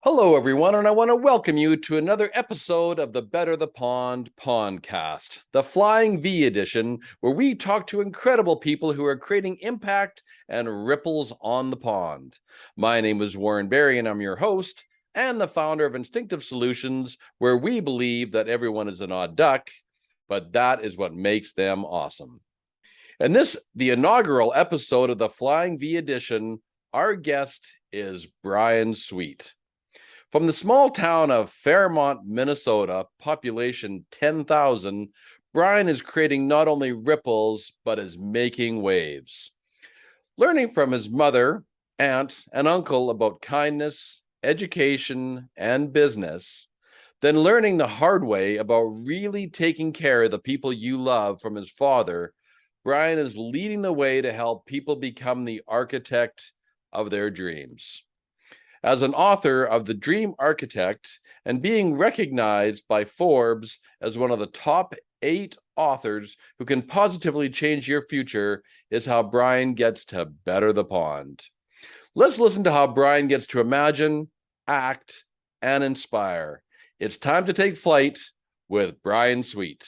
Hello, everyone, and I want to welcome you to another episode of the Better the Pond Pondcast, the Flying V edition, where we talk to incredible people who are creating impact and ripples on the pond. My name is Warren Barry, and I'm your host and the founder of Instinctive Solutions, where we believe that everyone is an odd duck, but that is what makes them awesome. And this, the inaugural episode of the Flying V edition, our guest is Bryan Sweet. From the small town of Fairmont, Minnesota, population 10,000, Bryan is creating not only ripples, but is making waves. Learning from his mother, aunt, and uncle about kindness, education, and business, then learning the hard way about really taking care of the people you love from his father, Bryan is leading the way to help people become the architect of their dreams. As an author of The Dream Architect and being recognized by Forbes as one of the top 8 authors who can positively change your future is how Bryan gets to better the pond. Let's listen to how Bryan gets to imagine, act, and inspire. It's time to take flight with Bryan Sweet.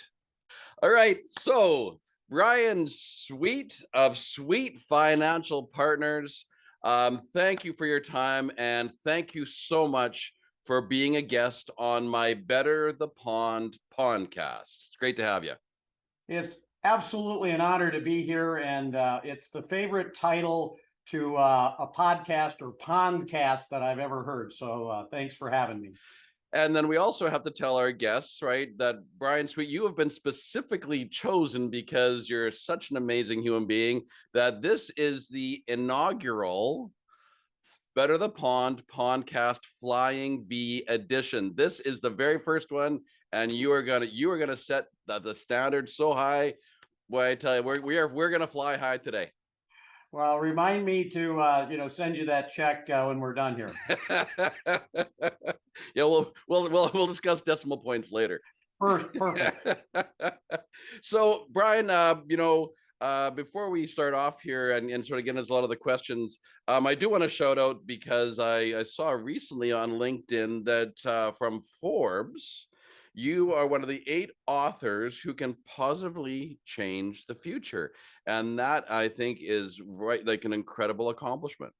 All right, so Bryan Sweet of Sweet Financial Partners. Thank you for your time, and thank you so much for being a guest on my Better the Pond podcast. It's great to have you. It's absolutely an honor to be here, and it's the favorite title to a podcast or Pondcast that I've ever heard. So thanks for having me. And then we also have to tell our guests, right, that Bryan Sweet, you have been specifically chosen because you're such an amazing human being that this is the inaugural Better the Pond Pondcast Flying V edition. This is the very first one, and you are gonna set the standard so high. Boy, I tell you, we're gonna fly high today. Well, remind me to send you that check when we're done here. Yeah, we'll discuss decimal points later. Perfect. So, Bryan, before we start off here and sort of get into a lot of the questions, I do want to shout out because I saw recently on LinkedIn that from Forbes, you are one of the 8 authors who can positively change the future. And that, I think, is right, like an incredible accomplishment.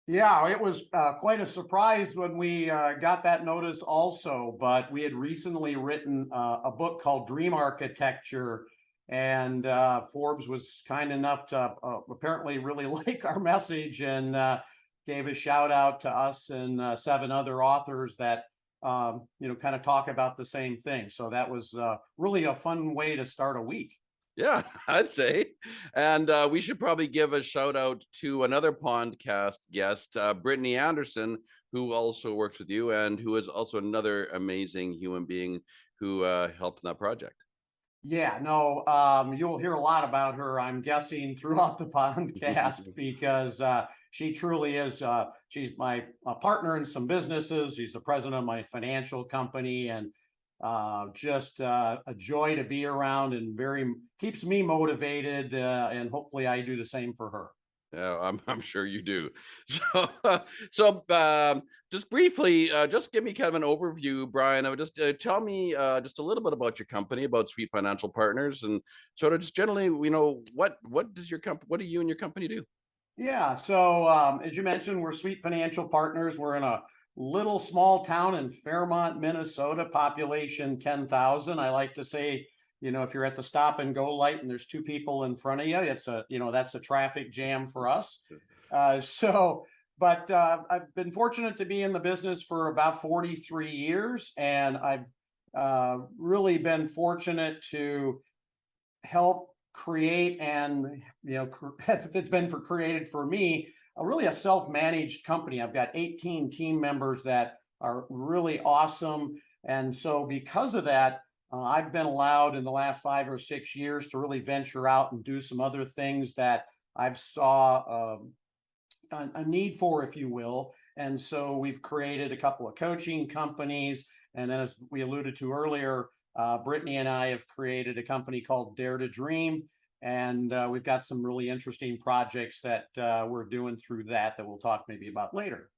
Yeah, it was quite a surprise when we got that notice also, but we had recently written a book called Dream Architecture, and Forbes was kind enough to apparently really like our message and gave a shout out to us and 7 other authors that kind of talk about the same thing. So that was really a fun way to start a week. Yeah, I'd say. And we should probably give a shout out to another Pondcast guest, Brittany Anderson, who also works with you and who is also another amazing human being who helped in that project. Yeah, no, you'll hear a lot about her, I'm guessing, throughout the podcast because she truly is. She's my partner in some businesses. She's the president of my financial company, and just a joy to be around, and very keeps me motivated. And hopefully, I do the same for her. Yeah, I'm sure you do. So just briefly, just give me kind of an overview, Bryan. I would just tell me just a little bit about your company, about Sweet Financial Partners, and sort of just generally, what does your company, what do you and your company do? Yeah, so as you mentioned, we're Sweet Financial Partners. We're in a little small town in Fairmont, Minnesota, population 10,000. I like to say, if you're at the stop and go light and there's 2 people in front of you, that's a traffic jam for us. But I've been fortunate to be in the business for about 43 years, and I've really been fortunate to help create, and it's been created for me really a self-managed company. I've got 18 team members that are really awesome, and so because of that, I've been allowed in the last 5 or 6 years to really venture out and do some other things that I've saw a need for, if you will. And so we've created a couple of coaching companies, and as we alluded to earlier, Brittany and I have created a company called Dare to Dream, and we've got some really interesting projects that we're doing through that we'll talk maybe about later.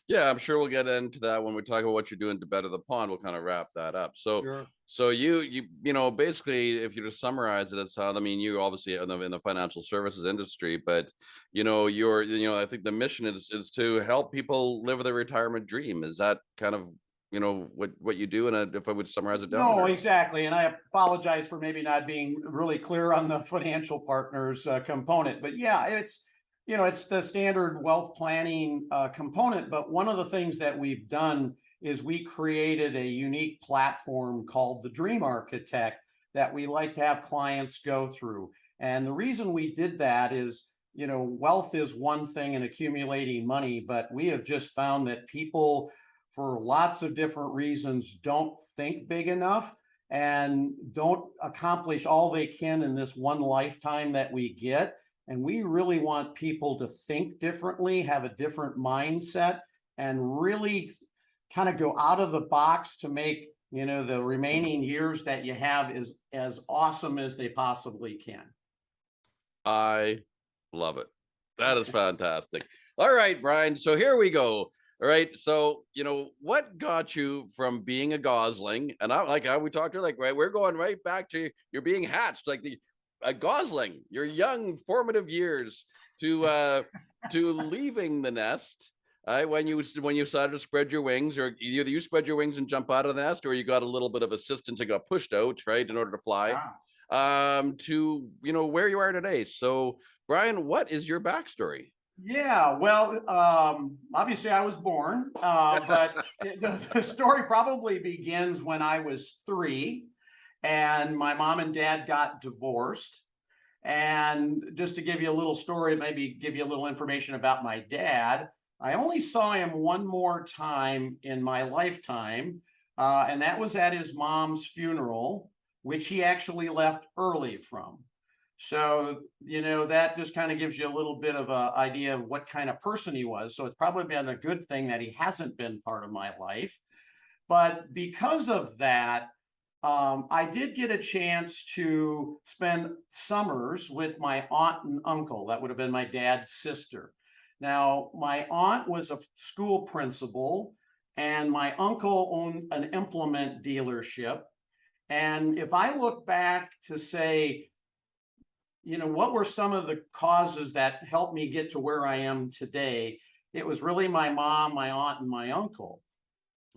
Yeah, I'm sure we'll get into that when we talk about what you're doing to better the pond. We'll kind of wrap that up. Sure. So you know, basically, if you just summarize it, it's I mean, you obviously in the financial services industry, but I think the mission is to help people live their retirement dream. Is that kind of what you do? And if I would summarize it down, No, or exactly. And I apologize for maybe not being really clear on the financial partners component. But yeah, it's the standard wealth planning component. But one of the things that we've done is we created a unique platform called the Dream Architect that we like to have clients go through. And the reason we did that is, wealth is one thing and accumulating money, but we have just found that people, for lots of different reasons, don't think big enough and don't accomplish all they can in this one lifetime that we get. And we really want people to think differently, have a different mindset, and really kind of go out of the box to make, the remaining years that you have is as awesome as they possibly can. I love it. That is fantastic. All right, Bryan. So here we go. All right. So, what got you from being a gosling? And I like how we talked to, like, right, we're going right back to you're being hatched, like a gosling, your young formative years to leaving the nest. When you decided to spread your wings, or either you spread your wings and jump out of the nest, or you got a little bit of assistance and got pushed out, right, in order to fly. To where you are today. So, Bryan, what is your backstory? Yeah, well, obviously I was born, but the story probably begins when I was 3 and my mom and dad got divorced. And just to give you a little story, maybe give you a little information about my dad, I only saw him one more time in my lifetime, and that was at his mom's funeral, which he actually left early from. So, that just kind of gives you a little bit of an idea of what kind of person he was. So it's probably been a good thing that he hasn't been part of my life. But because of that, I did get a chance to spend summers with my aunt and uncle. That would have been my dad's sister. Now, my aunt was a school principal, and my uncle owned an implement dealership. And if I look back to say, what were some of the causes that helped me get to where I am today? It was really my mom, my aunt, and my uncle.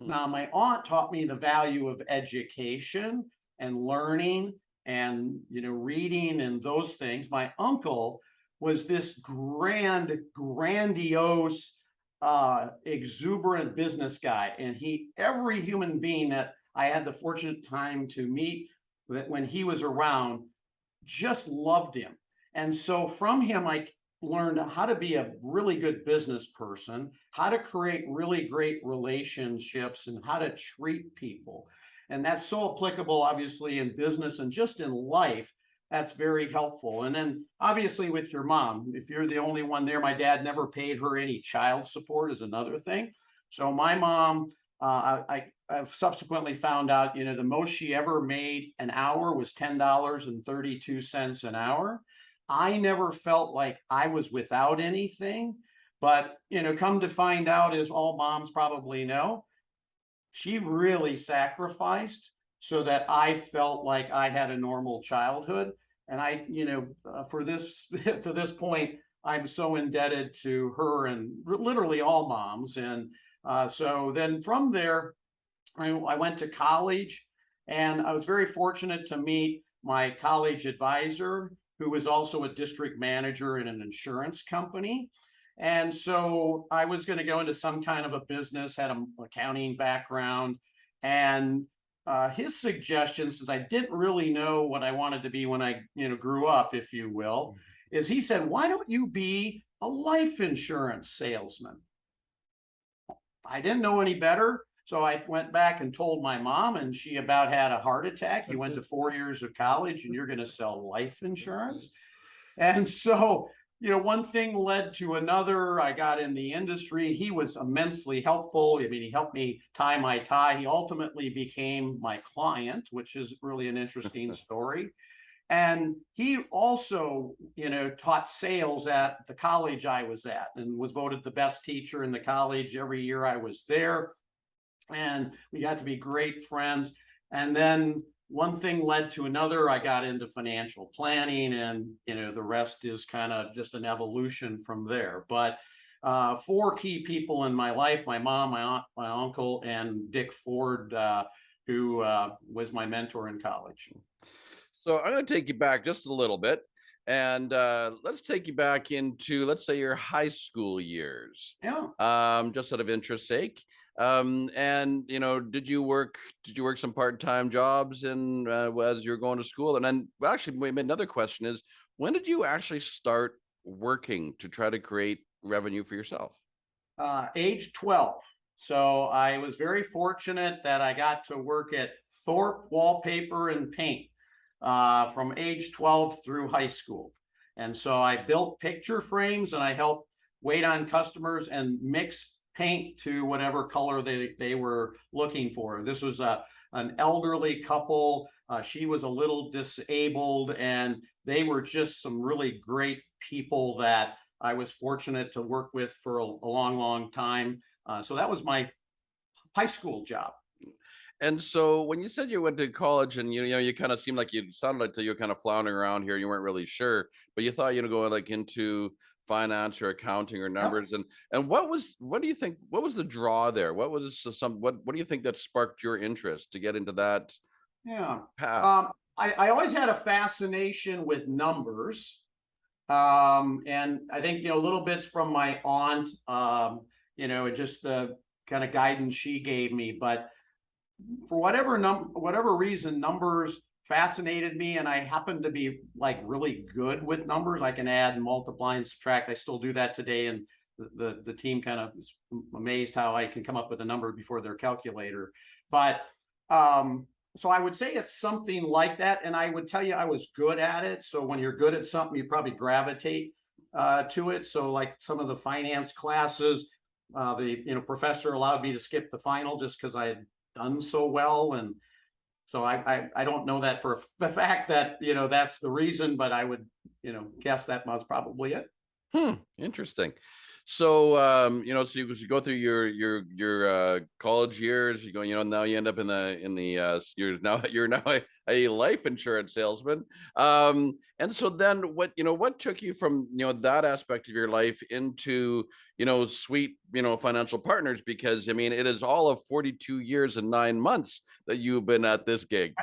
Now, my aunt taught me the value of education and learning and, reading and those things. My uncle was this grandiose, exuberant business guy. And every human being that I had the fortunate time to meet that when he was around just loved him. And so from him, I learned how to be a really good business person, how to create really great relationships, and how to treat people. And that's so applicable, obviously, in business and just in life. That's very helpful. And then obviously with your mom, if you're the only one there, my dad never paid her any child support is another thing. So my mom, I've subsequently found out, the most she ever made an hour was $10.32 an hour. I never felt like I was without anything, but, come to find out, as all moms probably know, she really sacrificed so that I felt like I had a normal childhood. And I, for this, to this point, I'm so indebted to her and literally all moms. And so then from there, I went to college, and I was very fortunate to meet my college advisor, who was also a district manager in an insurance company. And so I was going to go into some kind of a business, had an accounting background. And his suggestion, since I didn't really know what I wanted to be when I grew up, if you will, is he said, why don't you be a life insurance salesman? I didn't know any better. So I went back and told my mom, and she about had a heart attack. You went to 4 years of college and you're going to sell life insurance. And so, one thing led to another. I got in the industry. He was immensely helpful. I mean, he helped me tie my tie. He ultimately became my client, which is really an interesting story. And he also, taught sales at the college I was at and was voted the best teacher in the college every year I was there. And we got to be great friends. And then one thing led to another. I got into financial planning, and the rest is kind of just an evolution from there. But four key people in my life: my mom, my aunt, my uncle, and Dick Ford, who was my mentor in college. So I'm going to take you back just a little bit, and let's take you back into, let's say, your high school years. Yeah. Just out of interest sake. And did you work some part-time jobs in as you're going to school? And then, well, actually, another question is, when did you actually start working to try to create revenue for yourself? Age 12. So I was very fortunate that I got to work at Thorpe Wallpaper and Paint from age 12 through high school. And so I built picture frames, and I helped wait on customers and mix paint to whatever color they were looking for. This was an elderly couple. She was a little disabled, and they were just some really great people that I was fortunate to work with for a long, long time. So that was my high school job. And so when you said you went to college, and you kind of seemed like you sounded like you were kind of floundering around here, you weren't really sure, but you thought going like into finance or accounting or numbers. Yep. And what do you think, what was the draw there? What do you think that sparked your interest to get into that Yeah. path? I always had a fascination with numbers. And I think, little bits from my aunt, just the kind of guidance she gave me. But for whatever reason, numbers fascinated me, and I happen to be like really good with numbers. I can add and multiply and subtract. I still do that today, and the team kind of is amazed how I can come up with a number before their calculator. But so I would say it's something like that, and I would tell you I was good at it. So when you're good at something, you probably gravitate to it. So like some of the finance classes, the professor allowed me to skip the final just because I had done so well. And so I don't know that for the fact that that's the reason, but I would guess that was probably it. Interesting. So so you go through your college years, now you end up in the you're now a life insurance salesman. And so then what took you from that aspect of your life into Sweet Financial Partners? Because I mean, it is all of 42 years and 9 months that you've been at this gig.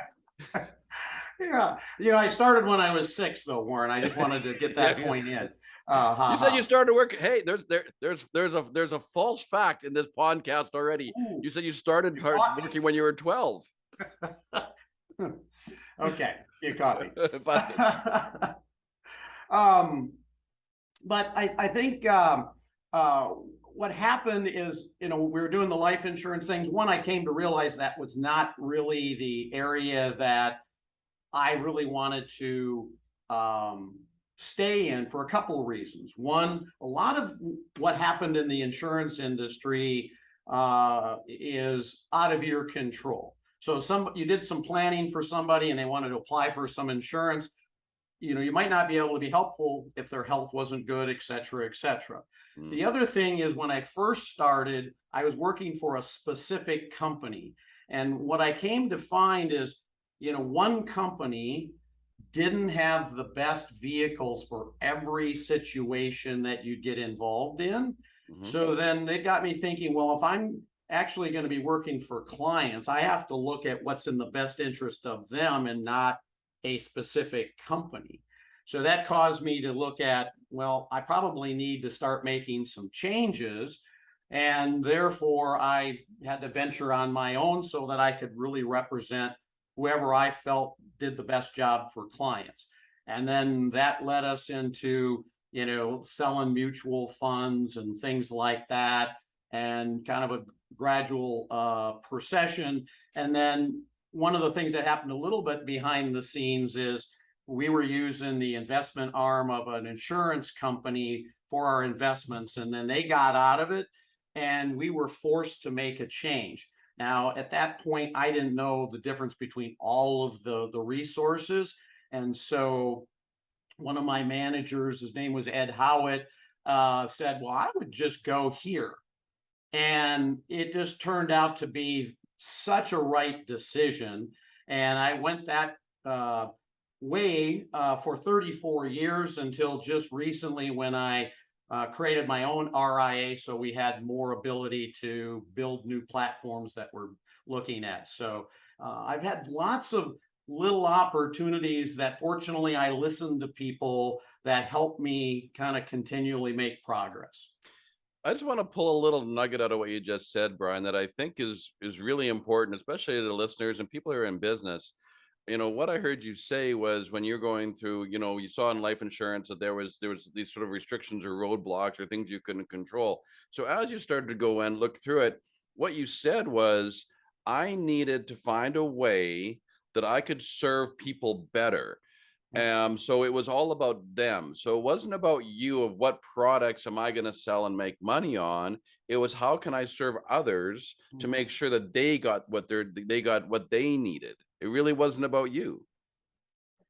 Yeah, I started when I was 6, though, Warren. I just wanted to get that point in. You said you started work. Hey, there's a false fact in this podcast already. Ooh, You said you started working when you were 12. Okay, you caught me. Busted. But I think what happened is, we were doing the life insurance things. One, I came to realize that was not really the area that I really wanted to stay in, for a couple of reasons. One, a lot of what happened in the insurance industry is out of your control. So you did some planning for somebody and they wanted to apply for some insurance. You might not be able to be helpful if their health wasn't good, et cetera, et cetera. The other thing is, when I first started, I was working for a specific company. And what I came to find is, one company didn't have the best vehicles for every situation that you get involved in. So then it got me thinking, well, if I'm actually going to be working for clients, I have to look at what's in the best interest of them and not a specific company. So that caused me to look at, well, I probably need to start making some changes. And therefore, I had to venture on my own so that I could really represent whoever I felt did the best job for clients. And then that led us into, selling mutual funds and things like that, and kind of a gradual procession. And then one of the things that happened a little bit behind the scenes is we were using the investment arm of an insurance company for our investments, and then they got out of it, and we were forced to make a change. Now, at that point, I didn't know the difference between all of the resources. And so one of my managers, his name was Ed Howitt, said, well, I would just go here. And it just turned out to be such a right decision. And I went that way for 34 years until just recently when I created my own RIA. So we had more ability to build new platforms that we're looking at. So I've had lots of little opportunities that fortunately I listened to people that helped me kind of continually make progress. I just want to pull a little nugget out of what you just said, Bryan, that I think is really important, especially to the listeners and people who are in business. What I heard you say was when you're going through, you saw in life insurance that there was these sort of restrictions or roadblocks or things you couldn't control. So as you started to go and look through it, what you said was, I needed to find a way that I could serve people better. So it was all about them. So it wasn't about you of what products am I going to sell and make money on. It was how can I serve others to make sure that they got what they needed. It really wasn't about you.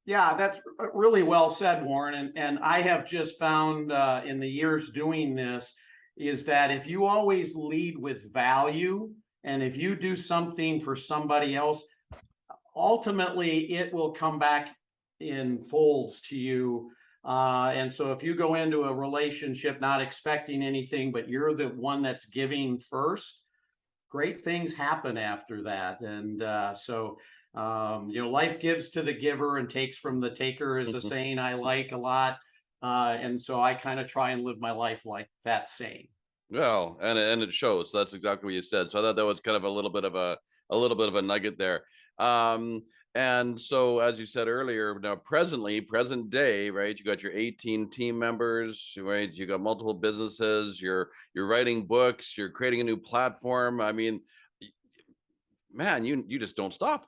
Yeah, that's really well said, Warren. And I have just found in the years doing this is that if you always lead with value and if you do something for somebody else, ultimately it will come back in folds to you. And so if you go into a relationship not expecting anything, but you're the one that's giving first, great things happen after that. And life gives to the giver and takes from the taker is a saying I like a lot. And so I kind of try and live my life like that saying. Well, and it shows. That's exactly what you said. So I thought that was kind of a little bit of a nugget there. And so, as you said earlier, now present day, right? You got your 18 team members, right? You got multiple businesses. You're writing books. You're creating a new platform. I mean, man, you just don't stop.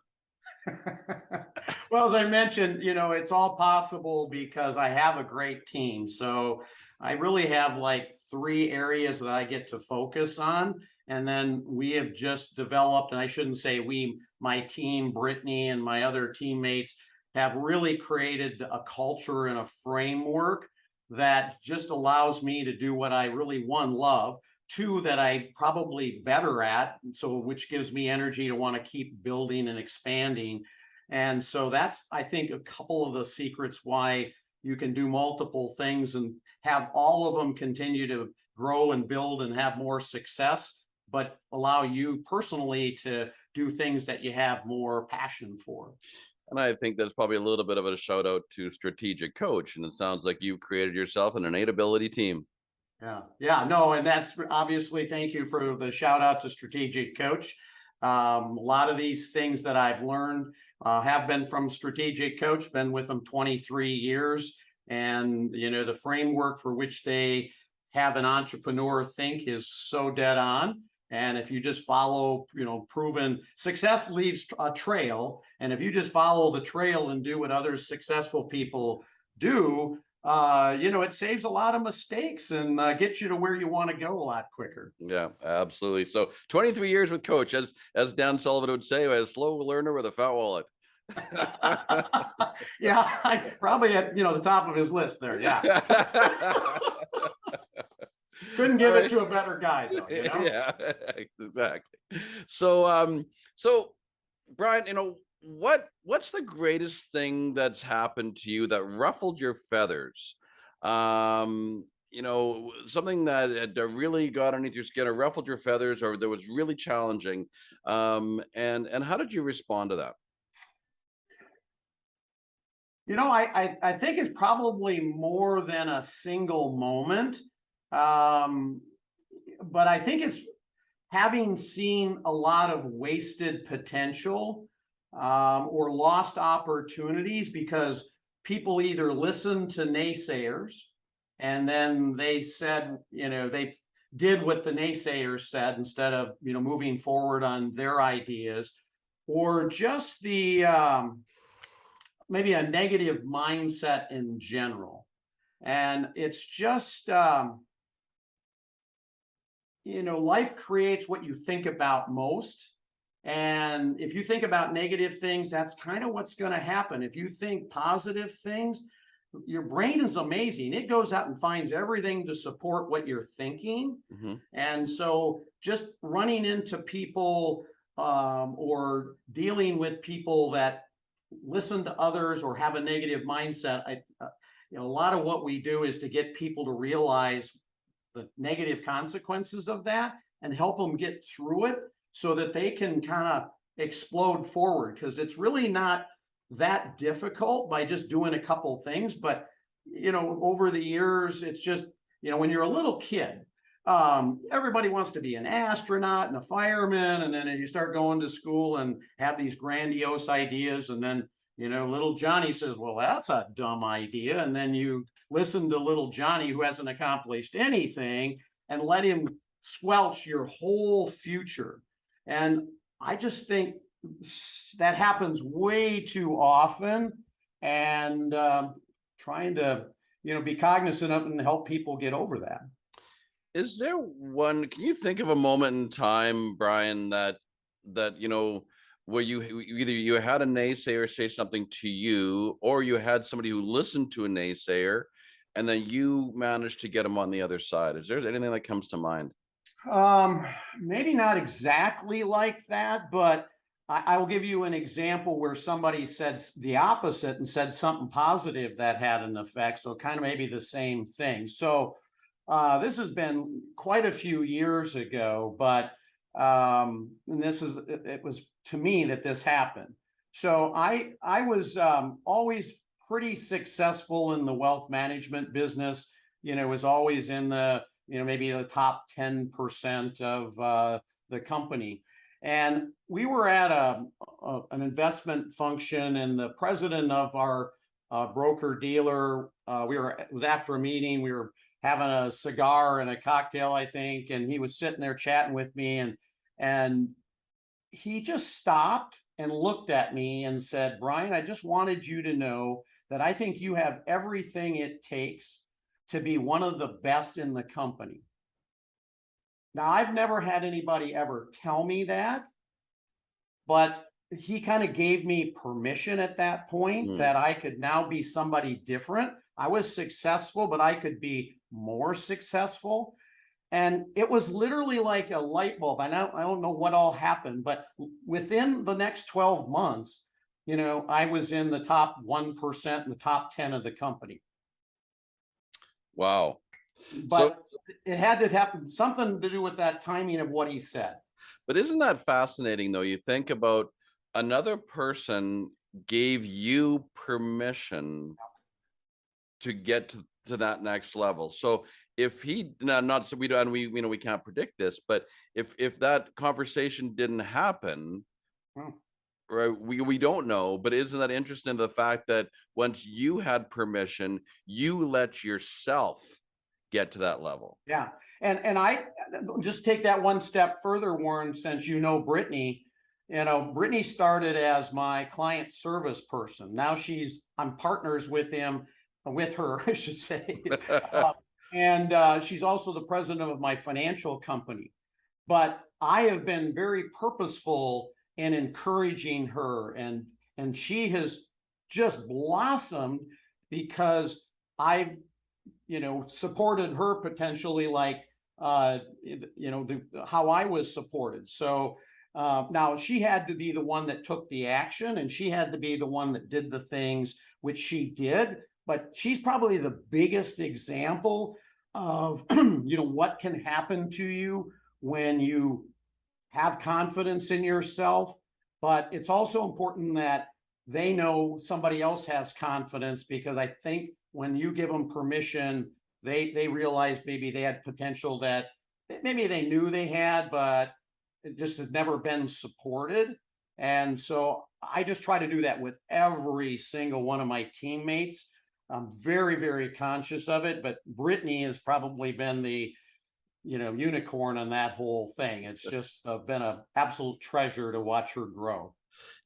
Well, as I mentioned, it's all possible because I have a great team. So I really have like 3 areas that I get to focus on. And then we have just developed, and I shouldn't say we, my team, Brittany and my other teammates have really created a culture and a framework that just allows me to do what I really, one, love, 2, that I probably better at, so which gives me energy to want to keep building and expanding. And so that's, I think, a couple of the secrets why you can do multiple things and have all of them continue to grow and build and have more success, but allow you personally to do things that you have more passion for. And I think that's probably a little bit of a shout out to Strategic Coach. And it sounds like you've created yourself an innate ability team. Yeah, no, and that's obviously, thank you for the shout out to Strategic Coach. A lot of these things that I've learned have been from Strategic Coach, been with them 23 years. And, the framework for which they have an entrepreneur think is so dead on. And if you just follow, proven success leaves a trail. And if you just follow the trail and do what other successful people do, it saves a lot of mistakes and gets you to where you want to go a lot quicker. Yeah, absolutely. So 23 years with Coach, as Dan Sullivan would say, a slow learner with a fat wallet. Yeah, I probably at the top of his list there. Yeah. Couldn't give it to a better guy though, Yeah, exactly. So Bryan, what's the greatest thing that's happened to you that ruffled your feathers? Something that really got underneath your skin or ruffled your feathers, or that was really challenging. And how did you respond to that? I think it's probably more than a single moment. But I think it's having seen a lot of wasted potential or lost opportunities because people either listened to naysayers and then they said, they did what the naysayers said instead of, moving forward on their ideas, or just the maybe a negative mindset in general. And it's just, life creates what you think about most. And if you think about negative things, that's kind of what's going to happen. If you think positive things, your brain is amazing. It goes out and finds everything to support what you're thinking. Mm-hmm. And so just running into people or dealing with people that listen to others or have a negative mindset, a lot of what we do is to get people to realize the negative consequences of that and help them get through it so that they can kind of explode forward, because it's really not that difficult by just doing a couple things. But over the years, it's just, when you're a little kid, everybody wants to be an astronaut and a fireman, and then you start going to school and have these grandiose ideas, and then little Johnny says, well, that's a dumb idea, and then you listen to little Johnny, who hasn't accomplished anything, and let him squelch your whole future. And I just think that happens way too often, and trying to be cognizant of it and help people get over that. Is there one, can you think of a moment in time, Bryan, that where either you had a naysayer say something to you, or you had somebody who listened to a naysayer and then you managed to get them on the other side? Is there anything that comes to mind? Maybe not exactly like that, but I will give you an example where somebody said the opposite and said something positive that had an effect. So kind of maybe the same thing. So this has been quite a few years ago, but and it was to me that this happened. So I was always pretty successful in the wealth management business. Was always in the maybe the top 10% of the company. And we were at an investment function, and the president of our broker dealer, it was after a meeting, we were having a cigar and a cocktail, I think, and he was sitting there chatting with me, and he just stopped and looked at me and said, Bryan, I just wanted you to know that I think you have everything it takes to be one of the best in the company. Now, I've never had anybody ever tell me that, but he kind of gave me permission at that point that I could now be somebody different. I was successful, but I could be more successful. And it was literally like a light bulb. I don't know what all happened, but within the next 12 months, I was in the top 1% and the top 10 of the company. Wow. But it had to happen, something to do with that timing of what he said. But isn't that fascinating, though? You think about another person gave you permission to get to that next level. So if he not so we don't, we can't predict this, but if that conversation didn't happen, right, we don't know. But isn't that interesting, the fact that once you had permission, you let yourself get to that level? Yeah. And I just take that one step further, Warren, since Brittany. Brittany started as my client service person. Now I'm partners with her, I should say. And she's also the president of my financial company. But I have been very purposeful in encouraging her, and she has just blossomed because I've supported her potentially like how I was supported. So now she had to be the one that took the action, and she had to be the one that did the things, which she did. But she's probably the biggest example of what can happen to you when you have confidence in yourself. But it's also important that they know somebody else has confidence, because I think when you give them permission, they realize maybe they had potential that maybe they knew they had, but it just had never been supported. And so I just try to do that with every single one of my teammates. I'm very, very conscious of it, but Brittany has probably been the unicorn on that whole thing. It's just been an absolute treasure to watch her grow.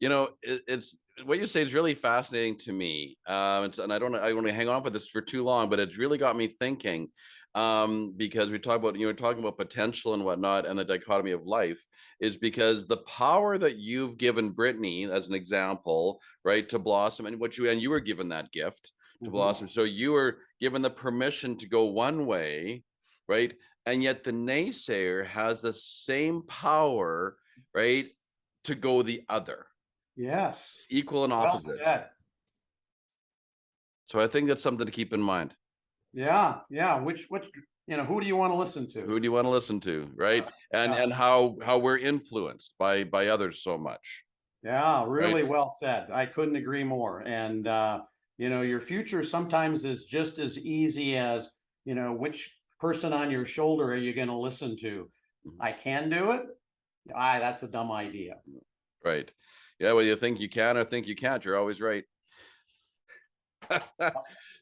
It's what you say is really fascinating to me. And I don't want to hang on for this for too long, but it's really got me thinking. because we talk about, talking about potential and whatnot, and the dichotomy of life, is because the power that you've given Brittany as an example, right, to blossom, and you were given that gift to blossom. So you were given the permission to go one way, right? And yet the naysayer has the same power, right, to go the other. Yes. Equal and Well opposite. said. So I think that's something to keep in mind. Yeah. Yeah. Which, who do you want to listen to? Who do you want to listen to, right? And Yeah. and how we're influenced by others so much. Yeah, Right. really well said. I couldn't agree more. And your future sometimes is just as easy as, which person on your shoulder are you going to listen to? I can do it. That's a dumb idea. Right. Yeah, well, you think you can or think you can't, you're always right.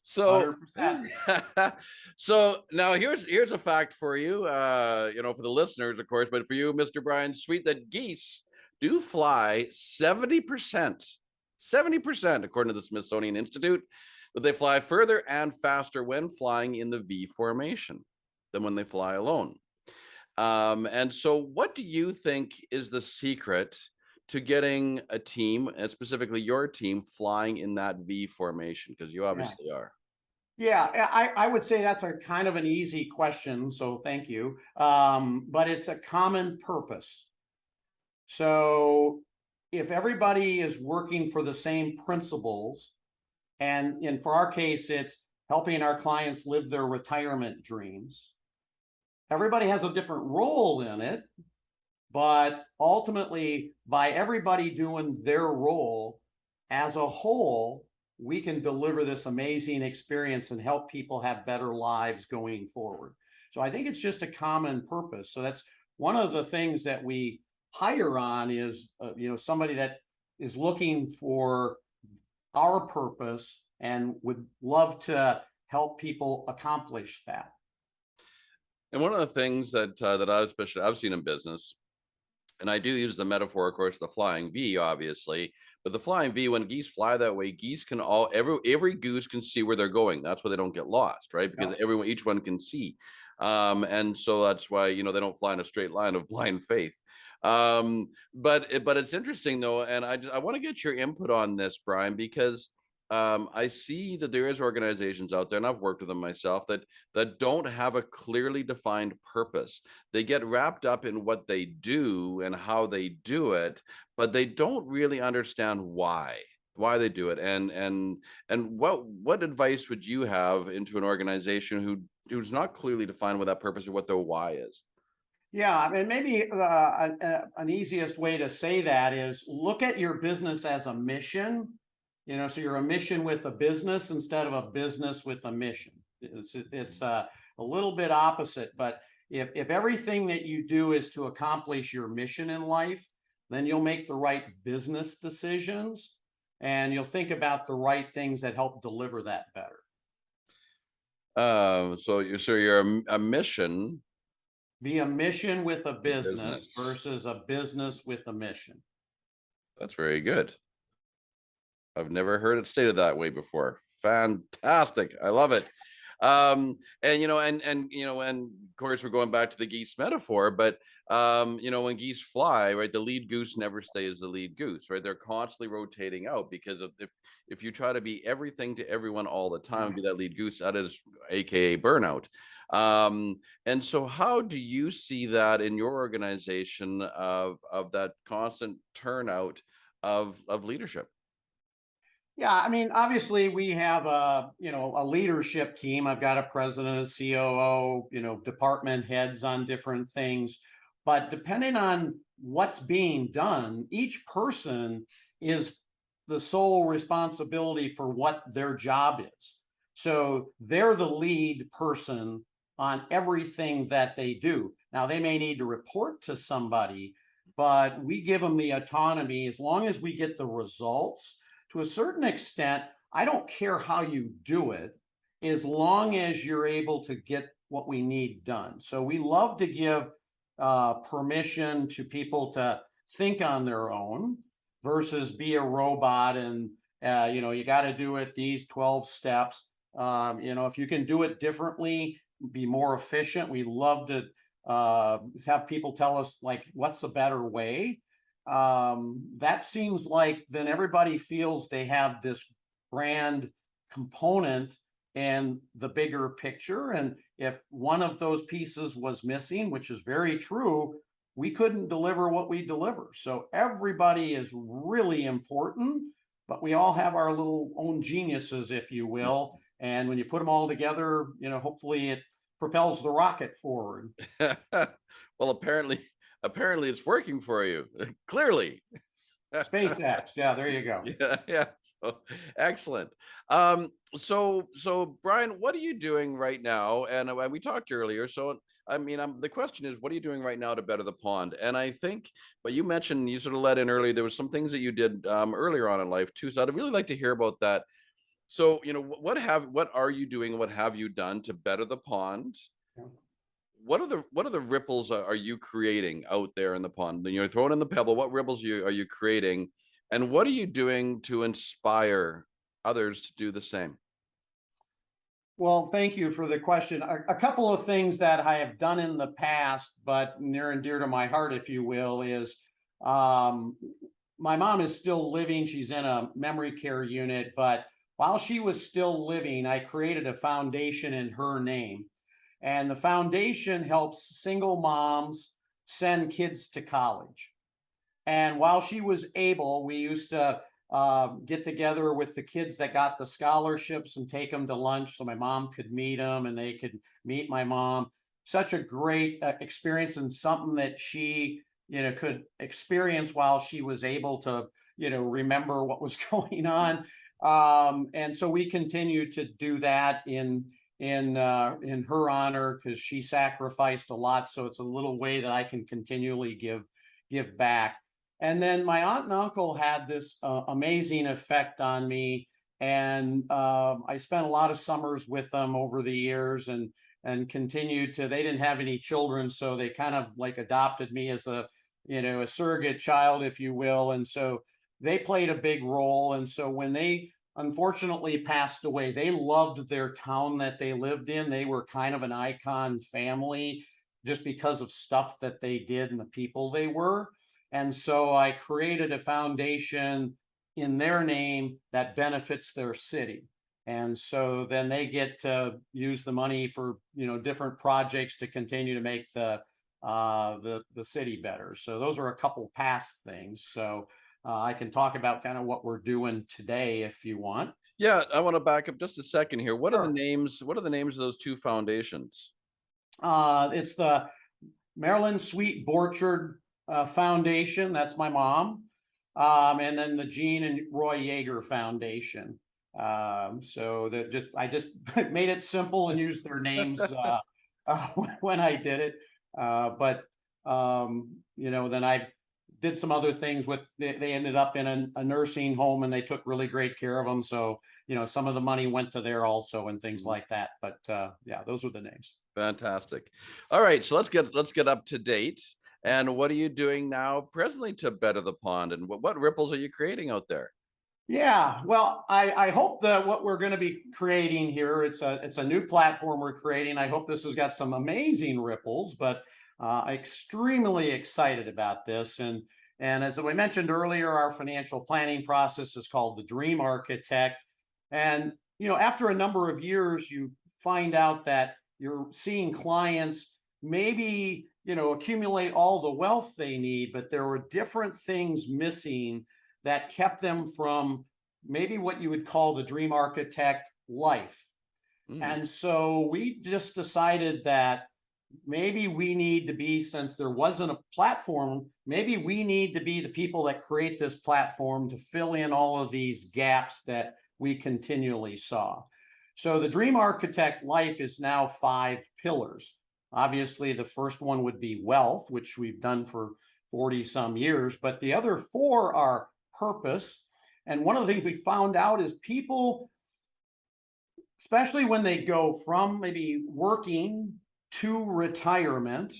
So 100%. so now here's a fact for you, for the listeners, of course, but for you, Mr. Bryan Sweet, that geese do fly 70%, according to the Smithsonian Institute, that they fly further and faster when flying in the V formation than when they fly alone. And so what do you think is the secret to getting a team, and specifically your team, flying in that V formation? Because you Yeah. obviously are. Yeah, I would say that's a kind of an easy question, so thank you. But it's a common purpose. So if everybody is working for the same principles, and for our case, it's helping our clients live their retirement dreams. Everybody has a different role in it, but ultimately, by everybody doing their role as a whole, we can deliver this amazing experience and help people have better lives going forward. So I think it's just a common purpose. So that's one of the things that we hire on is, somebody that is looking for our purpose and would love to help people accomplish that. And one of the ththings that I've seen in business, and I do use the metaphor, of course, the flying V, obviously, but the flying V, when geese fly that way, geese can every goose can see where they're going. That's why they don't get lost, right? Because each one can see. And so that's why, they don't fly in a straight line of blind faith. But it's interesting though, and I want to get your input on this, Bryan, because I see that there is organizations out there, and I've worked with them myself, that don't have a clearly defined purpose. They get wrapped up in what they do and how they do it, but they don't really understand why they do it. And what advice would you have into an organization who's not clearly defined what that purpose or what their why is? Yeah, I mean, maybe an easiest way to say that is look at your business as a mission. So you're a mission with a business instead of a business with a mission. It's a little bit opposite, but if everything that you do is to accomplish your mission in life, then you'll make the right business decisions and you'll think about the right things that help deliver that better. So you're a mission. Be a mission with a business versus a business with a mission. That's very good. I've never heard it stated that way before. Fantastic. I love it. And of course we're going back to the geese metaphor, but when geese fly, right, the lead goose never stays the lead goose, right? They're constantly rotating out, because if you try to be everything to everyone all the time, be that lead goose, that is AKA burnout. And so how do you see that in your organization of that constant turnout of leadership? Yeah, I mean, obviously we have a leadership team. I've got a president, a COO, department heads on different things. But depending on what's being done, each person is the sole responsibility for what their job is. So they're the lead person on everything that they do. Now, they may need to report to somebody, but we give them the autonomy as long as we get the results. To a certain extent, I don't care how you do it, as long as you're able to get what we need done. So we love to give permission to people to think on their own versus be a robot and, you got to do it these 12 steps. If you can do it differently, be more efficient. We love to have people tell us, like, what's the better way? That seems like then everybody feels they have this brand component and the bigger picture. And if one of those pieces was missing, which is very true, we couldn't deliver what we deliver. So everybody is really important, but we all have our little own geniuses, if you will. And when you put them all together, hopefully it propels the rocket forward. Well, apparently it's working for you. Clearly. SpaceX. Yeah, there you go. Yeah, yeah. So, excellent. So Bryan, what are you doing right now? And we talked earlier. So I mean, the question is, what are you doing right now to better the pond? And I think, but you mentioned, you sort of let in earlier, there was some things that you did earlier on in life too. So I'd really like to hear about that. So, what are you doing? What have you done to better the pond? Yeah. What are the ripples are you creating out there in the pond? You're throwing in the pebble. What ripples are you creating? And what are you doing to inspire others to do the same? Well, thank you for the question. A couple of things that I have done in the past, but near and dear to my heart, if you will, is my mom is still living. She's in a memory care unit, but while she was still living, I created a foundation in her name. And the foundation helps single moms send kids to college. And while she was able, we used to get together with the kids that got the scholarships and take them to lunch so my mom could meet them and they could meet my mom. Such a great experience, and something that she, could experience while she was able to, remember what was going on. And so we continue to do that in her honor, because she sacrificed a lot. So it's a little way that I can continually give back. And then my aunt and uncle had this amazing effect on me. And I spent a lot of summers with them over the years, and continued to, they didn't have any children, so they kind of like adopted me as a surrogate child, if you will. And so they played a big role. And so when they unfortunately passed away, they loved their town that they lived in. They were kind of an icon family just because of stuff that they did and the people they were. And so I created a foundation in their name that benefits their city. And so then they get to use the money for, different projects to continue to make the city better. So those are a couple past things. So I can talk about kind of what we're doing today if you want. Yeah, I want to back up just a second here. What are Sure. the names? What are the names of those two foundations? It's the Marilyn Sweet Borchard Foundation. That's my mom. And then the Gene and Roy Yeager Foundation. So that I just made it simple and used their names when I did it. But then I did some other things with, they ended up in a nursing home and they took really great care of them. So, some of the money went to there also and things like that. But yeah, those are the names. Fantastic. All right, so let's get up to date. And what are you doing now presently to better the pond? And what ripples are you creating out there? Yeah, well, I hope that what we're going to be creating here, it's a new platform we're creating. I hope this has got some amazing ripples, but extremely excited about this. And as we mentioned earlier, our financial planning process is called the Dream Architect. And after a number of years, you find out that you're seeing clients maybe accumulate all the wealth they need, but there were different things missing that kept them from maybe what you would call the Dream Architect life. And so we just decided that maybe we need to be, since there wasn't a platform, maybe we need to be the people that create this platform to fill in all of these gaps that we continually saw. So the Dream Architect life is now 5 pillars. Obviously, the first one would be wealth, which we've done for 40 some years, but the other 4 are purpose. And one of the things we found out is people, especially when they go from maybe working to retirement,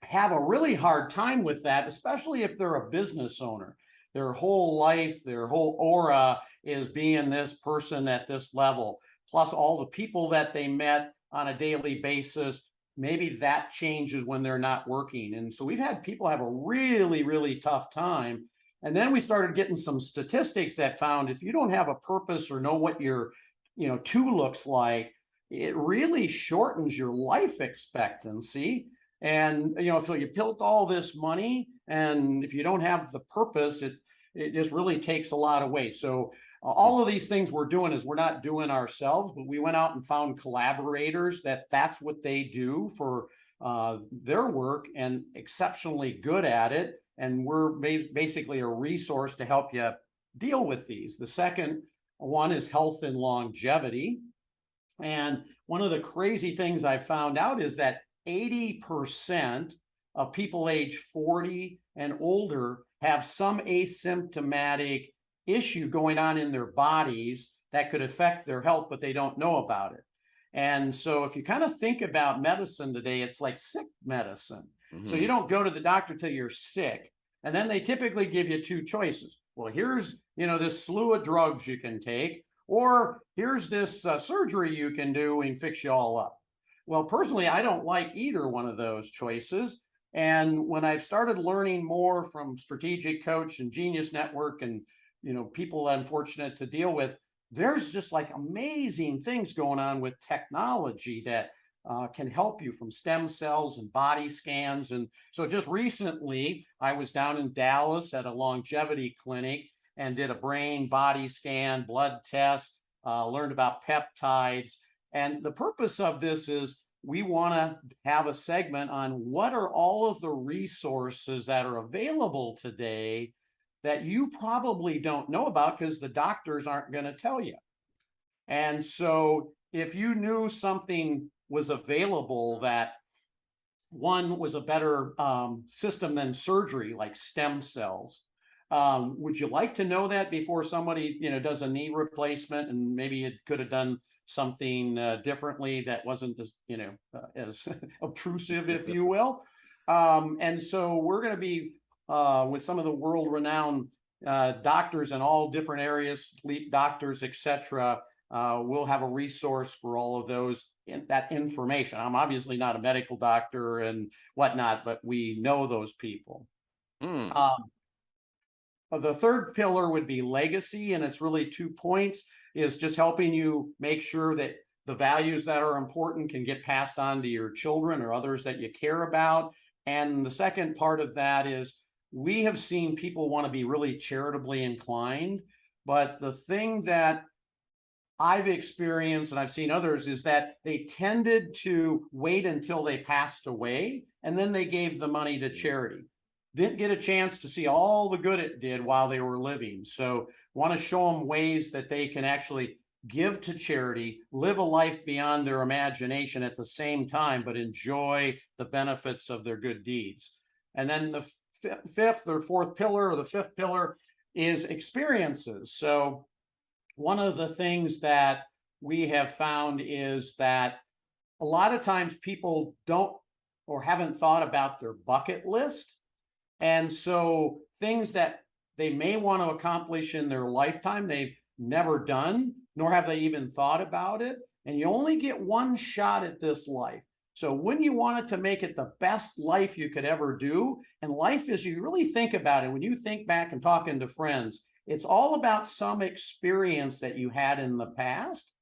have a really hard time with that, especially if they're a business owner. Their whole life, their whole aura is being this person at this level, plus all the people that they met on a daily basis, maybe that changes when they're not working. And so we've had people have a really, really tough time. And then we started getting some statistics that found if you don't have a purpose or know what your, two looks like, it really shortens your life expectancy. And, so you built all this money, and if you don't have the purpose, it just really takes a lot away. So all of these things we're doing is we're not doing ourselves, but we went out and found collaborators that's what they do for their work and exceptionally good at it. And we're basically a resource to help you deal with these. The second one is health and longevity. And one of the crazy things I found out is that 80% of people age 40 and older have some asymptomatic issue going on in their bodies that could affect their health, but they don't know about it. And so if you kind of think about medicine today, it's like sick medicine. Mm-hmm. So you don't go to the doctor till you're sick. And then they typically give you two choices. Well, here's, this slew of drugs you can take, or here's this surgery you can do and fix you all up. Well, personally, I don't like either one of those choices. And when I've started learning more from Strategic Coach and Genius Network and, people I'm fortunate to deal with, there's just like amazing things going on with technology that can help you, from stem cells and body scans. And so just recently, I was down in Dallas at a longevity clinic and did a brain body scan, blood test, learned about peptides. And the purpose of this is we want to have a segment on what are all of the resources that are available today that you probably don't know about because the doctors aren't going to tell you. And so if you knew something was available that one was a better system than surgery, like stem cells, would you like to know that before somebody, does a knee replacement and maybe it could have done something differently that wasn't as, as obtrusive, if you will? And so we're going to be with some of the world-renowned doctors in all different areas, sleep doctors, etc. We'll have a resource for all of that information. I'm obviously not a medical doctor and whatnot, but we know those people. The third pillar would be legacy, and it's really 2 points, is just helping you make sure that the values that are important can get passed on to your children or others that you care about. And the second part of that is we have seen people want to be really charitably inclined, but the thing that I've experienced and I've seen others is that they tended to wait until they passed away and then they gave the money to charity. Didn't get a chance to see all the good it did while they were living. So want to show them ways that they can actually give to charity, live a life beyond their imagination at the same time, but enjoy the benefits of their good deeds. And then the fifth or fourth pillar, or the fifth pillar, is experiences. So one of the things that we have found is that a lot of times people don't or haven't thought about their bucket list. And so things that they may want to accomplish in their lifetime, they've never done, nor have they even thought about it. And you only get one shot at this life. So when you want it to make it the best life you could ever do, and life is, you really think about it, when you think back and talking to friends, it's all about some experience that you had in the past.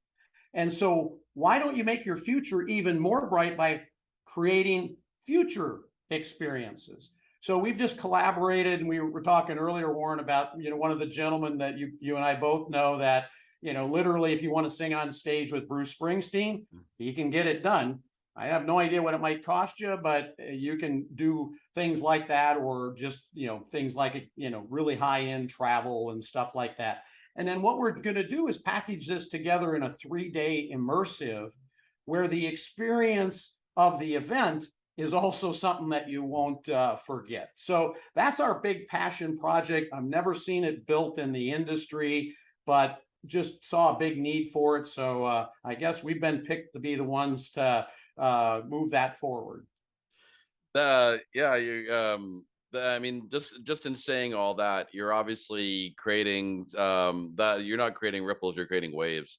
And so why don't you make your future even more bright by creating future experiences? So we've just collaborated, and we were talking earlier, Warren, about, one of the gentlemen that you and I both know that, literally, if you want to sing on stage with Bruce Springsteen, he can get it done. I have no idea what it might cost you, but you can do things like that, or just, things like, really high-end travel and stuff like that. And then what we're going to do is package this together in a 3-day immersive where the experience of the event is also something that you won't forget. So that's our big passion project. I've never seen it built in the industry, but just saw a big need for it. So I guess we've been picked to be the ones to move that forward. I mean, just in saying all that, you're obviously creating that you're not creating ripples, you're creating waves.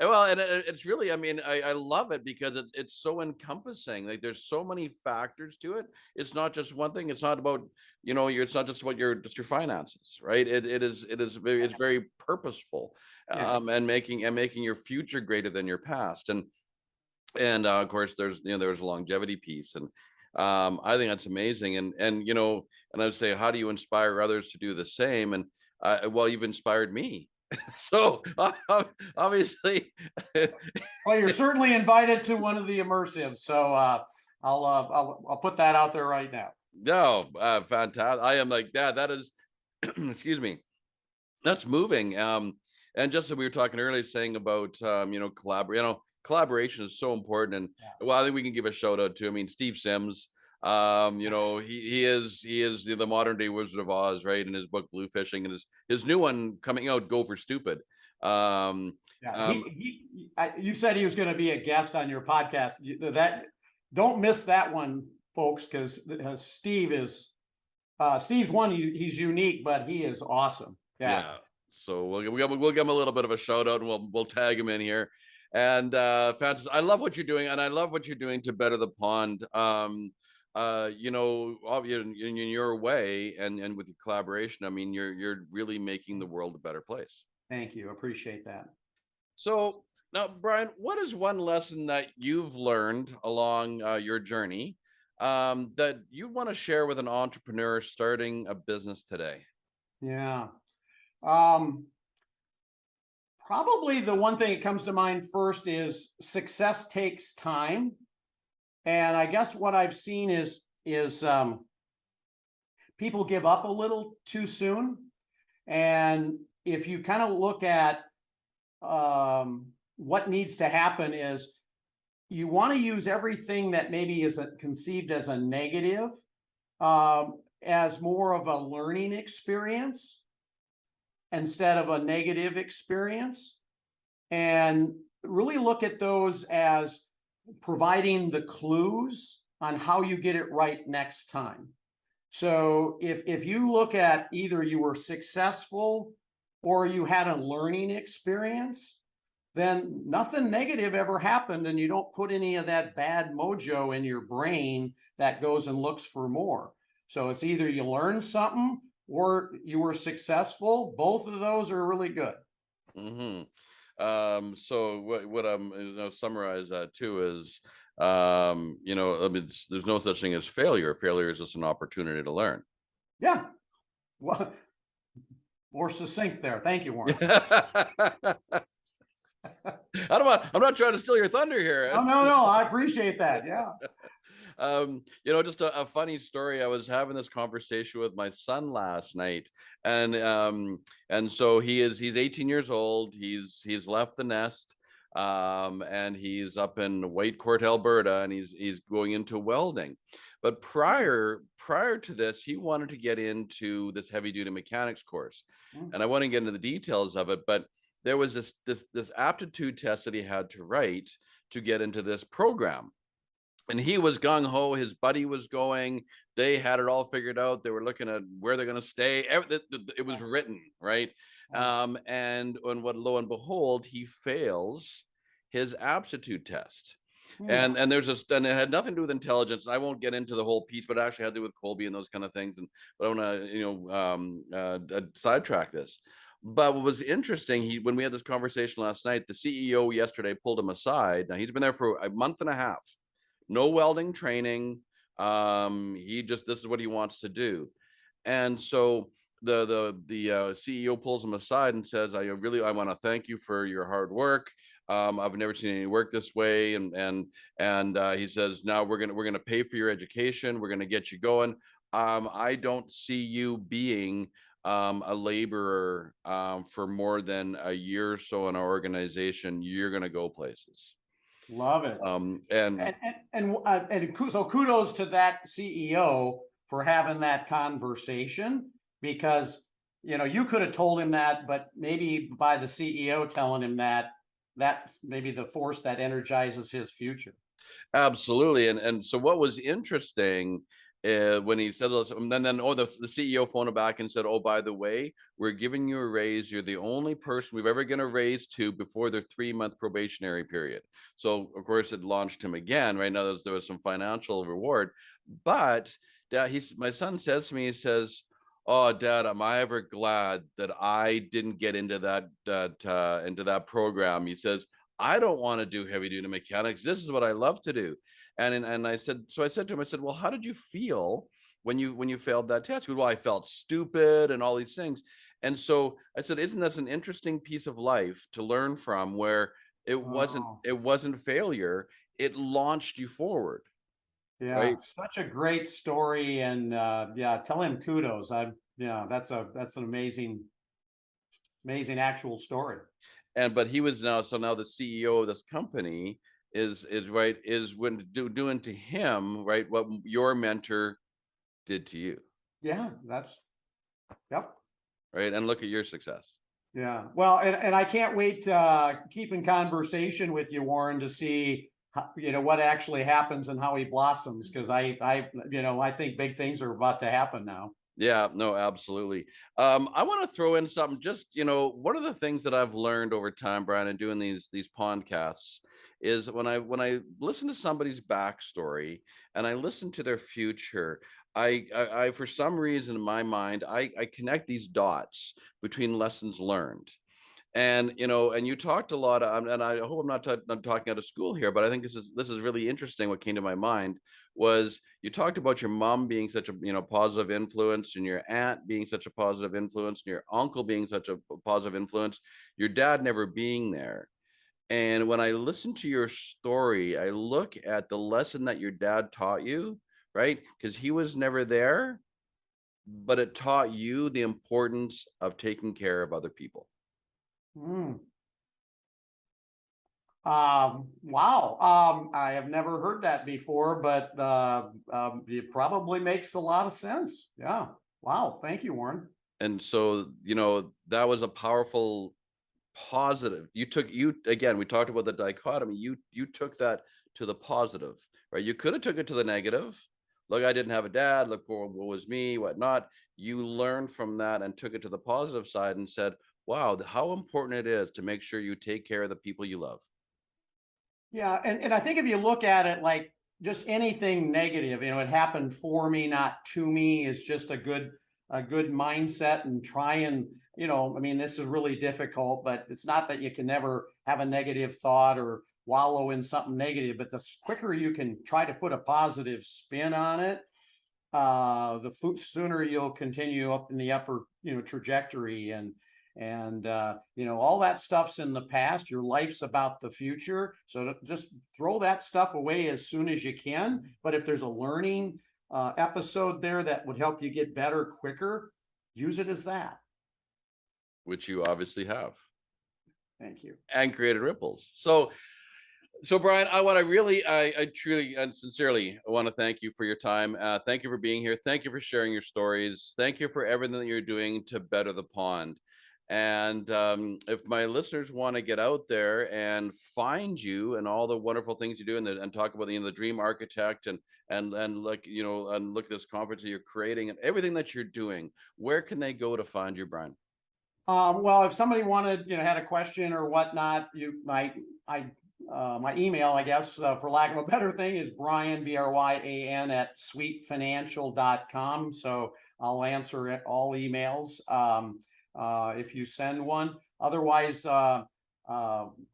Well, and it's really, I mean, I love it because it's so encompassing. Like there's so many factors to it. It's not just one thing. It's not about, it's not just about your finances, right? It's very purposeful, Yeah. and making your future greater than your past. And of course there's a longevity piece, and I think that's amazing. And I would say, how do you inspire others to do the same? And well, you've inspired me. So obviously, Well, you're certainly invited to one of the immersives. So I'll put that out there right now. no, fantastic. I am like, yeah, that is, excuse me, that's moving. And just as we were talking earlier, saying about collaboration is so important. And Yeah. well, I think we can give a shout out to, I mean, Steve Sims. He is the modern day Wizard of Oz, right? In his book Blue Fishing, and his new one coming out, Go for Stupid. Yeah. Um, You said he was going to be a guest on your podcast. Don't miss that one, folks, because Steve's one. He's unique, but he is awesome. Yeah. So we'll give him a little bit of a shout out, and we'll tag him in here. And fantastic. I love what you're doing, and I love what you're doing to better the pond. In your way, and with your collaboration, I mean, you're really making the world a better place. Thank you. Appreciate that. So now, Bryan, what is one lesson that you've learned along your journey that you want to share with an entrepreneur starting a business today? Yeah. Um, Probably the one thing that comes to mind first is success takes time. And I guess what I've seen is people give up a little too soon. And if you kind of look at what needs to happen is you want to use everything that maybe is conceived as a negative as more of a learning experience instead of a negative experience, and really look at those as providing the clues on how you get it right next time. So if you look at either you were successful or you had a learning experience, then nothing negative ever happened, and you don't put any of that bad mojo in your brain that goes and looks for more. So it's either you learned something or you were successful. Both of those are really good. Mm-hmm. So what I'm summarize that too is, I mean, there's no such thing as failure. Failure is just an opportunity to learn. Yeah. Well, more succinct there. Thank you, Warren. I'm not trying to steal your thunder here. Oh, no, I appreciate that. Yeah. Just a funny story. I was having this conversation with my son last night, and so he's 18 years old. He's left the nest, and he's up in Whitecourt, Alberta, and he's going into welding. But prior to this, he wanted to get into this heavy duty mechanics course, and I want to get into the details of it. But there was this aptitude test that he had to write to get into this program. And he was gung ho. His buddy was going. They had it all figured out. They were looking at where they're going to stay. It was written, right? And what, lo and behold, he fails his aptitude test. And and it had nothing to do with intelligence. I won't get into the whole piece, but it actually had to do with Colby and those kind of things. But I want to sidetrack this. But what was interesting, when we had this conversation last night, the CEO yesterday pulled him aside. Now he's been there for a month and a half. No welding training. This is what he wants to do. And so the CEO pulls him aside and says, I want to thank you for your hard work. I've never seen any work this way. And he says, now we're gonna pay for your education. We're gonna get you going. I don't see you being a laborer for more than a year or so in our organization. You're gonna go places. Love it. So kudos to that CEO for having that conversation, because you could have told him that, but maybe by the CEO telling him that's maybe the force that energizes his future. Absolutely. And so what was interesting when he said this, and then the CEO phoned him back and said, "Oh, by the way, we're giving you a raise. You're the only person we've ever given a raise to before their 3-month probationary period." So of course it launched him again. Right now there was some financial reward, but my son says to me, he says, "Oh, Dad, am I ever glad that I didn't get into that program?" He says, "I don't want to do heavy duty mechanics. This is what I love to do." And I said, so I said to him, I said, "Well, how did you feel when you failed that test?" He goes, "Well, I felt stupid and all these things." And so I said, "Isn't that an interesting piece of life to learn from, where Wow. it wasn't failure, it launched you forward, Yeah, right?" such a great story, and yeah, tell him kudos. Yeah, that's an amazing actual story. And but he was now, so now the CEO of this company is right, is when doing to him, right, what your mentor did to you, Yeah, yep. right? And look at your success. Yeah. Well, and I can't wait to keep in conversation with you, Warren, to see what actually happens and how he blossoms, because I think big things are about to happen now. Yeah, no, absolutely. I want to throw in something. Just, one of the things that I've learned over time, Brian, and doing these podcasts, is when I listen to somebody's backstory and I listen to their future, I for some reason in my mind, I connect these dots between lessons learned. And and you talked a lot and I hope I'm not talking out of school here, but I think this is really interesting. What came to my mind was, you talked about your mom being such a positive influence, and your aunt being such a positive influence, and your uncle being such a positive influence, your dad never being there. And when I listen to your story, I look at the lesson that your dad taught you, right? Because he was never there, but it taught you the importance of taking care of other people. Mm. Wow. I have never heard that before, but it probably makes a lot of sense. Yeah. Wow. Thank you, Warren. And so, that was a powerful positive. You again, we talked about the dichotomy. You took that to the positive, right? You could have took it to the negative. Look, I didn't have a dad. Look, what was me, whatnot. You learned from that and took it to the positive side and said, "Wow, how important it is to make sure you take care of the people you love." Yeah, and I think if you look at it like just anything negative, it happened for me, not to me, is just a good mindset, and try and, I mean, this is really difficult, but it's not that you can never have a negative thought or wallow in something negative, but the quicker you can try to put a positive spin on it, the sooner you'll continue up in the upper, trajectory, and all that stuff's in the past. Your life's about the future, so just throw that stuff away as soon as you can. But if there's a learning episode there that would help you get better quicker, use it as that. Which you obviously have, Thank you. and created ripples. So Brian, I truly and sincerely want to thank you for your time. Thank you for being here. Thank you for sharing your stories. Thank you for everything that you're doing to better the pond. And if my listeners want to get out there and find you and all the wonderful things you do, and talk about the dream architect, and like and look at this conference that you're creating and everything that you're doing, where can they go to find you, Brian? Well, if somebody wanted, had a question or whatnot, my email, I guess, for lack of a better thing, is Bryan, Bryan at sweetfinancial.com. So I'll answer all emails if you send one. Otherwise, our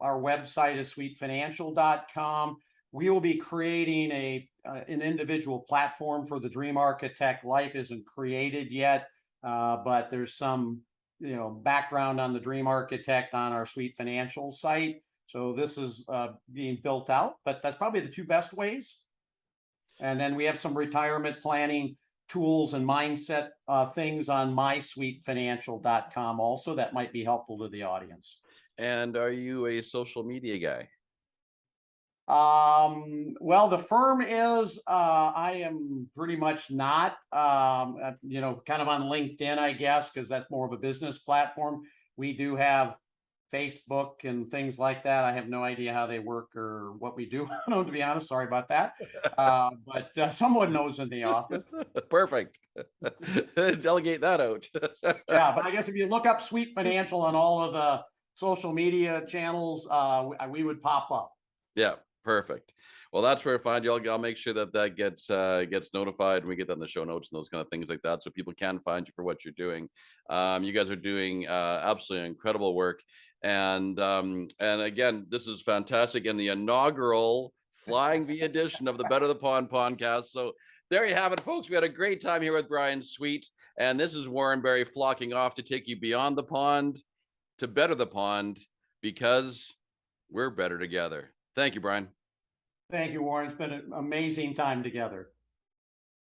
website is sweetfinancial.com. We will be creating an individual platform for the Dream Architect. Life isn't created yet, but there's some background on the Dream Architect on our Sweet Financial site. So this is being built out, but that's probably the two best ways. And then we have some retirement planning tools and mindset things on mysweetfinancial.com also that might be helpful to the audience. And are you a social media guy? Well, the firm is, I am pretty much not, kind of on LinkedIn, I guess, because that's more of a business platform. We do have Facebook and things like that. I have no idea how they work or what we do. I don't know, to be honest. Sorry about that. But someone knows in the office. Perfect. Delegate that out. Yeah, but I guess if you look up Sweet Financial on all of the social media channels, we would pop up. Yeah, perfect. Well, that's where I find you. I'll make sure that that gets notified, and we get that in the show notes and those kind of things like that, so people can find you for what you're doing. You guys are doing absolutely incredible work, and again, this is fantastic, and the inaugural Flying V edition of the Better the Pond podcast. So there you have it, folks. We had a great time here with Bryan Sweet, and this is Warren Barry flocking off to take you beyond the pond to better the pond, because we're better together. Thank you, Bryan. Thank you, Warren. It's been an amazing time together.